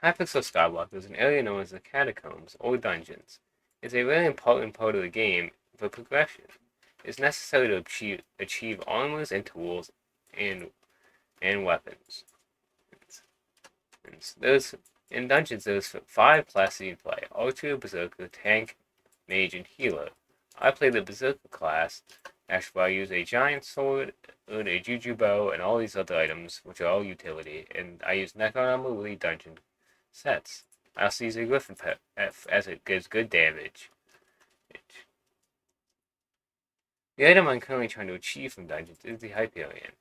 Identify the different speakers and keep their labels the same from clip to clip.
Speaker 1: Hypixel Skyblock is an area known as the Catacombs, or dungeons. It's a very important part of the game for progression. It's necessary to achieve armors and tools and weapons. There's in dungeons there's 5 classes you play: Archer, Berserker, Tank, Mage, and Healer. I play the Berserker class, actually I use a giant sword, a Juju bow, and all these other items, which are all utility, and I use Necron armor with the dungeon sets. I also use a Griffin pet as it gives good damage. The item I'm currently trying to achieve from dungeons is the Hyperion.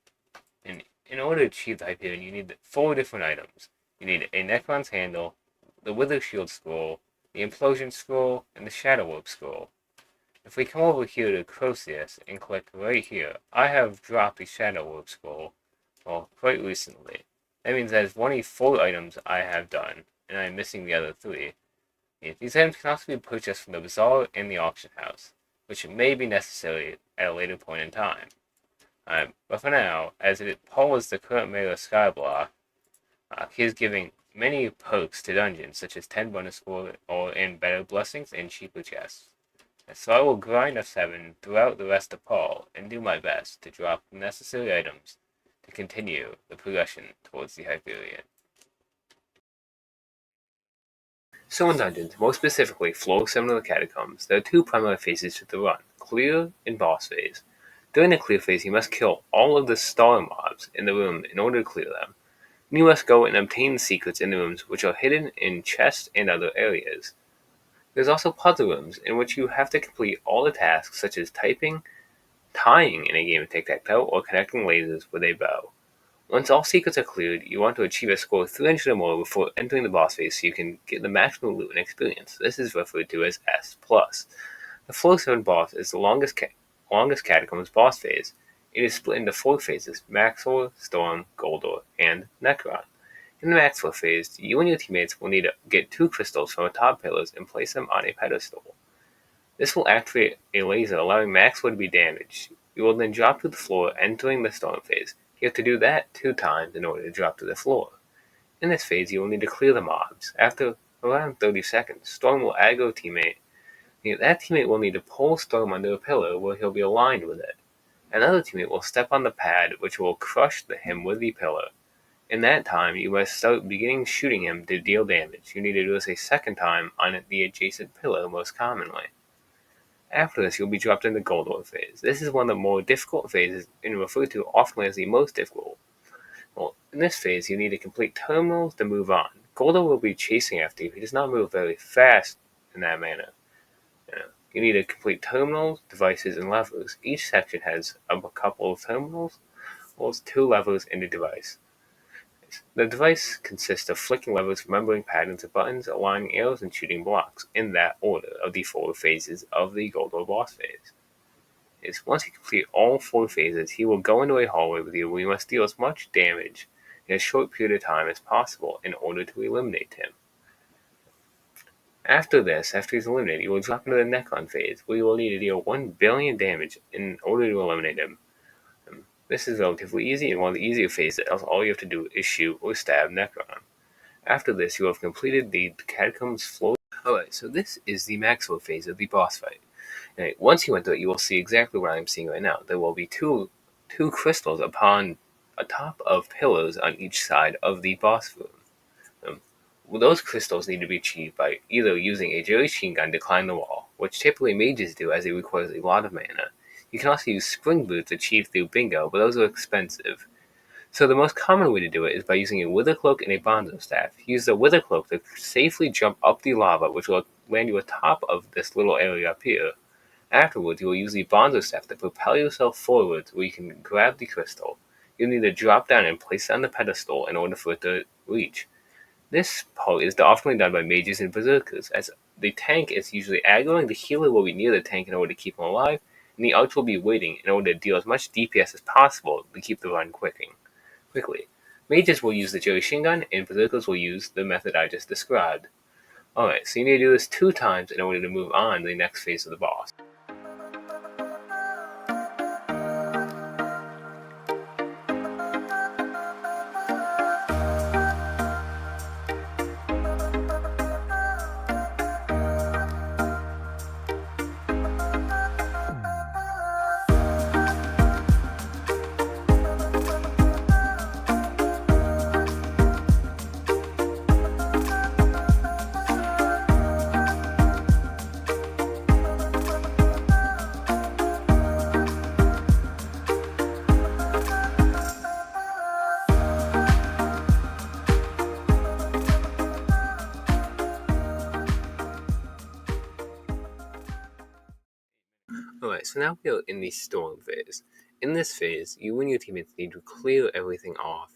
Speaker 1: And in order to achieve the Hyperion, you need 4 different items. You need a Necron's Handle, the Wither Shield Scroll, the Implosion Scroll, and the Shadow Warp Scroll. If we come over here to Croceus and click right here, I have dropped the Shadow Warp Scroll, well, quite recently. That means that is one of the 4 items I have done, and I am missing the other 3. These items can also be purchased from the Bazaar and the Auction House, which may be necessary at a later point in time. But for now, as Paul is the current mayor of Skyblock, he is giving many perks to dungeons, such as 10 bonus score and better blessings and cheaper chests. So I will grind F7 throughout the rest of Paul and do my best to drop the necessary items to continue the progression towards the Hyperion. So in dungeons, more specifically floor 7 of the Catacombs, there are 2 primary phases to the run: clear and boss phase. During the clear phase, you must kill all of the star mobs in the room in order to clear them. You must go and obtain secrets in the rooms which are hidden in chests and other areas. There's also puzzle rooms in which you have to complete all the tasks such as tying in a game of tic-tac-toe, or connecting lasers with a bow. Once all secrets are cleared, you want to achieve a score of 300 or more before entering the boss phase so you can get the maximum loot and experience. This is referred to as S+. The floor 7 boss is the longest Catacombs boss phase. It is split into 4 phases: Maxor, Storm, Goldor, and Necron. In the Maxor phase, you and your teammates will need to get 2 crystals from the top pillars and place them on a pedestal. This will activate a laser, allowing Maxor to be damaged. You will then drop to the floor, entering the Storm phase. You have to do that 2 times in order to drop to the floor. In this phase, you will need to clear the mobs. After around 30 seconds, Storm will aggro a teammate. That teammate will need to pull Storm under a pillar where he'll be aligned with it. Another teammate will step on the pad, which will crush him with the pillar. In that time, you must start beginning shooting him to deal damage. You need to do this a second time on the adjacent pillar most commonly. After this, you'll be dropped into Goldor phase. This is one of the more difficult phases and referred to often as the most difficult. Well, in this phase, you need to complete terminals to move on. Goldor will be chasing after you. He does not move very fast in that manner. You need to complete terminals, devices, and levers. Each section has a couple of terminals, or 2 levers and a device. The device consists of flicking levers, remembering patterns of buttons, aligning arrows, and shooting blocks, in that order of the 4 phases of the Goldor boss phase. Once you complete all 4 phases, he will go into a hallway with you where you must deal as much damage in a short period of time as possible in order to eliminate him. After he's eliminated, you will drop into the Necron phase, where you will need to deal 1 billion damage in order to eliminate him. This is relatively easy, and one of the easier phases. All you have to do is shoot or stab Necron. After this, you have completed the Catacombs floor. Alright, so this is the Maxwell phase of the boss fight. Now, once you enter it, you will see exactly what I'm seeing right now. There will be two crystals upon a top of pillars on each side of the boss room. Those crystals need to be achieved by either using a Jerry machine gun to climb the wall, which typically mages do as it requires a lot of mana. You can also use spring boots achieved through bingo, but those are expensive. So the most common way to do it is by using a wither cloak and a bonzo staff. Use the wither cloak to safely jump up the lava, which will land you atop of this little area up here. Afterwards, you will use the bonzo staff to propel yourself forwards where you can grab the crystal. You'll need to drop down and place it on the pedestal in order for it to reach. This part is often done by mages and berserkers, as the tank is usually aggroing. The healer will be near the tank in order to keep him alive, and the archer will be waiting in order to deal as much DPS as possible to keep the run quickly. Mages will use the Jerry machine gun, and berserkers will use the method I just described. Alright, so you need to do this 2 times in order to move on to the next phase of the boss. Alright, so now we are in the storm phase. In this phase, you and your teammates need to clear everything off.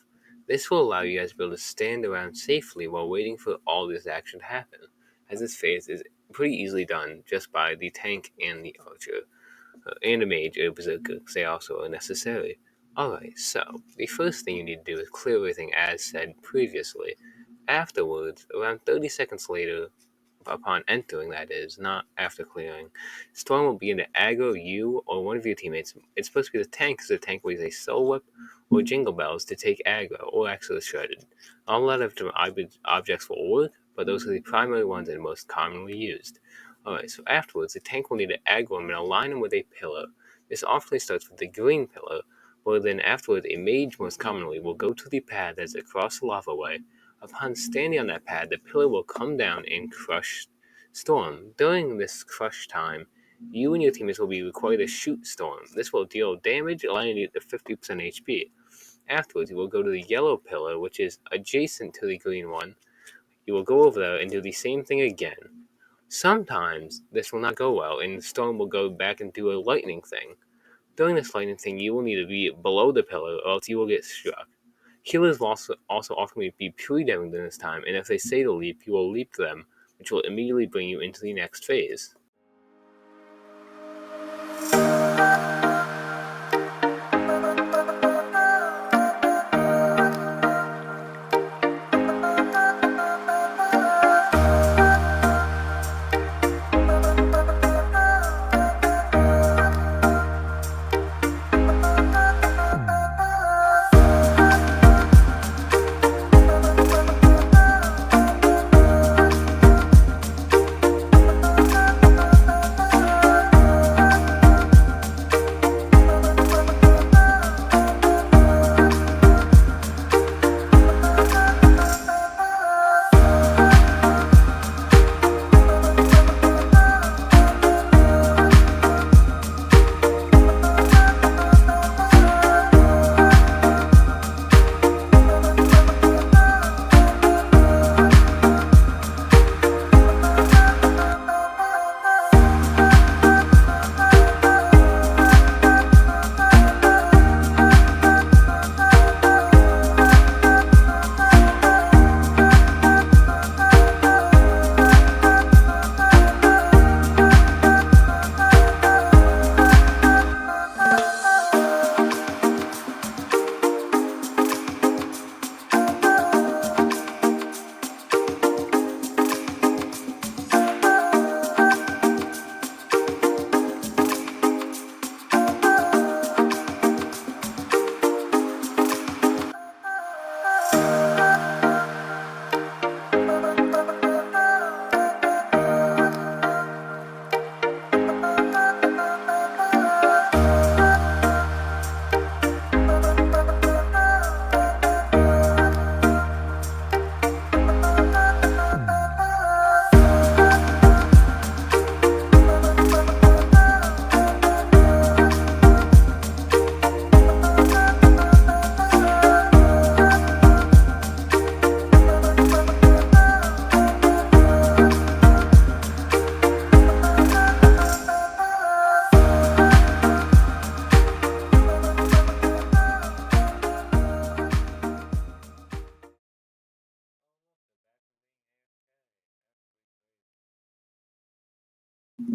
Speaker 1: This will allow you guys to be able to stand around safely while waiting for all this action to happen, as this phase is pretty easily done just by the tank and the archer. And a mage or a berserker, because they also are necessary. Alright, so the first thing you need to do is clear everything as said previously. Afterwards, around 30 seconds later, upon entering, that is, not after clearing, Storm will begin to aggro you or one of your teammates. It's supposed to be the tank, because the tank will use a soul whip or jingle bells to take aggro or access shredded. A lot of different objects will work, but those are the primary ones and most commonly used. Alright, so afterwards, the tank will need to aggro him and align him with a pillar. This often starts with the green pillar, where then afterwards a mage most commonly will go to the pad that's across the lava way. Upon standing on that pad, the pillar will come down and crush Storm. During this crush time, you and your teammates will be required to shoot Storm. This will deal damage, allowing you to 50% HP. Afterwards, you will go to the yellow pillar, which is adjacent to the green one. You will go over there and do the same thing again. Sometimes this will not go well, and the Storm will go back and do a lightning thing. During this lightning thing, you will need to be below the pillar, or else you will get struck. Healers will also often be pre-daring during this time, and if they say to leap, you will leap them, which will immediately bring you into the next phase.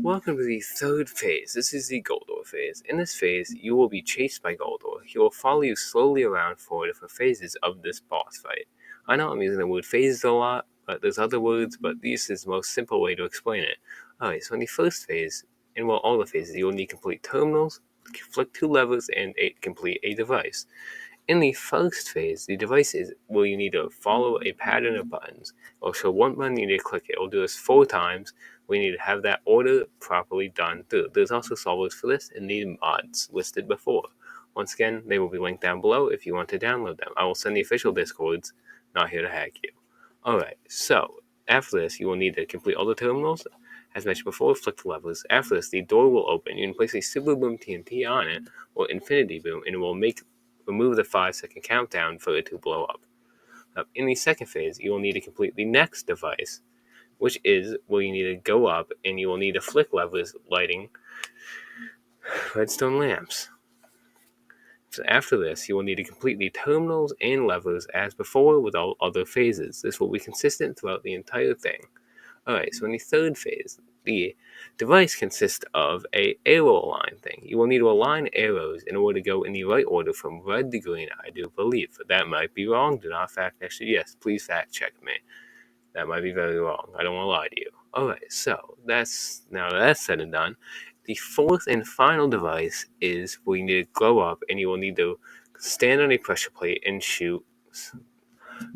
Speaker 1: Welcome to the third phase. This is the Goldor phase. In this phase, you will be chased by Goldor. He will follow you slowly around 4 different phases of this boss fight. I know I'm using the word phases a lot, but there's other words, but this is the most simple way to explain it. Alright, so in the first phase, and well, all the phases, you will need complete terminals, flick 2 levers, and complete a device. In the first phase, the device is where you need to follow a pattern of buttons. It will show one button, you need to click it. It will do this 4 times. We need to have that order properly done through. There's also solvers for this in the mods listed before. Once again, they will be linked down below if you want to download them. I will send the official discords, not here to hack you. Alright, so after this, you will need to complete all the terminals. As mentioned before, flick the levers. After this, the door will open. You can place a Super Boom TNT on it, or Infinity Boom, and it will remove the 5-second countdown for it to blow up. In the second phase, you will need to complete the next device, which is where you need to go up and you will need to flick levers lighting redstone lamps. So after this, you will need to complete the terminals and levers as before with all other phases. This will be consistent throughout the entire thing. Alright, so in the third phase, the device consists of a arrow align thing. You will need to align arrows in order to go in the right order from red to green, I do believe. But that might be wrong. Do not fact actually yes, please fact check me. That might be very wrong. I don't want to lie to you. Alright, so now that's said and done. The fourth and final device is where you need to glow up and you will need to stand on a pressure plate and shoot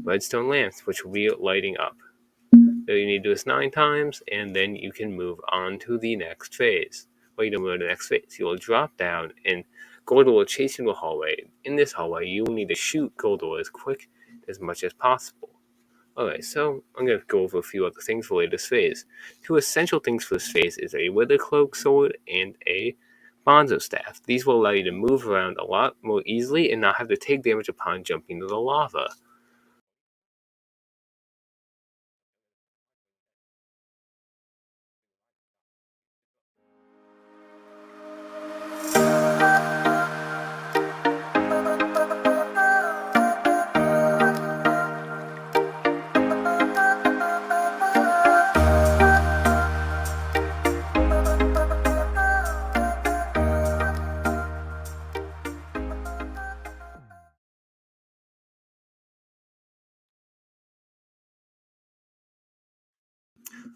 Speaker 1: redstone lamps, which will be lighting up. So you need to do this 9 times, and then you can move on to the next phase. Well, you don't move to the next phase. You will drop down, and Goldor will chase you into a hallway. In this hallway, you will need to shoot Goldor as quick as much as possible. Alright, so I'm going to go over a few other things related to this phase. 2 essential things for this phase is a Wither Cloak sword and a Bonzo staff. These will allow you to move around a lot more easily and not have to take damage upon jumping into the lava.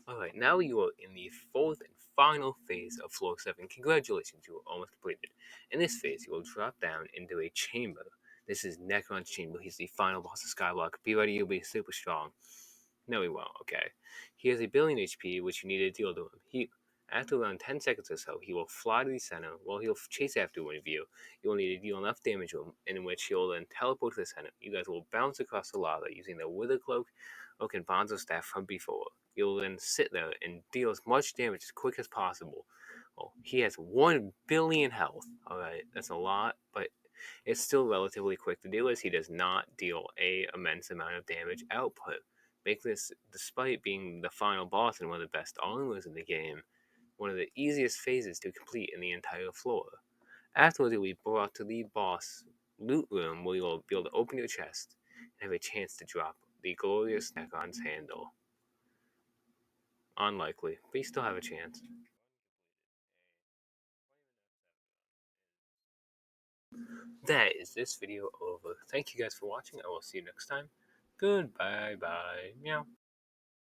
Speaker 1: Alright, now you are in the fourth and final phase of Floor 7. Congratulations, you are almost completed. In this phase, you will drop down into a chamber. This is Necron's chamber. He's the final boss of Skyblock. Be ready, you'll be super strong. No, he won't, okay. He has a billion HP, which you need to deal to him. After around 10 seconds or so, he will fly to the center. While he'll chase after one of you, you will need to deal enough damage to him, in which he'll then teleport to the center. You guys will bounce across the lava using the Wither Cloak and Bonzo staff from before. You'll then sit there and deal as much damage as quick as possible. Well, he has 1 billion health. Alright, that's a lot, but it's still relatively quick to deal as he does not deal a immense amount of damage output. Make this, despite being the final boss and one of the best armors in the game, one of the easiest phases to complete in the entire floor. Afterwards, you'll be brought to the boss loot room where you'll be able to open your chest and have a chance to drop the glorious Necron's handle. Unlikely, but you still have a chance. That is this video over. Thank you guys for watching. I will see you next time. Goodbye, bye. Meow.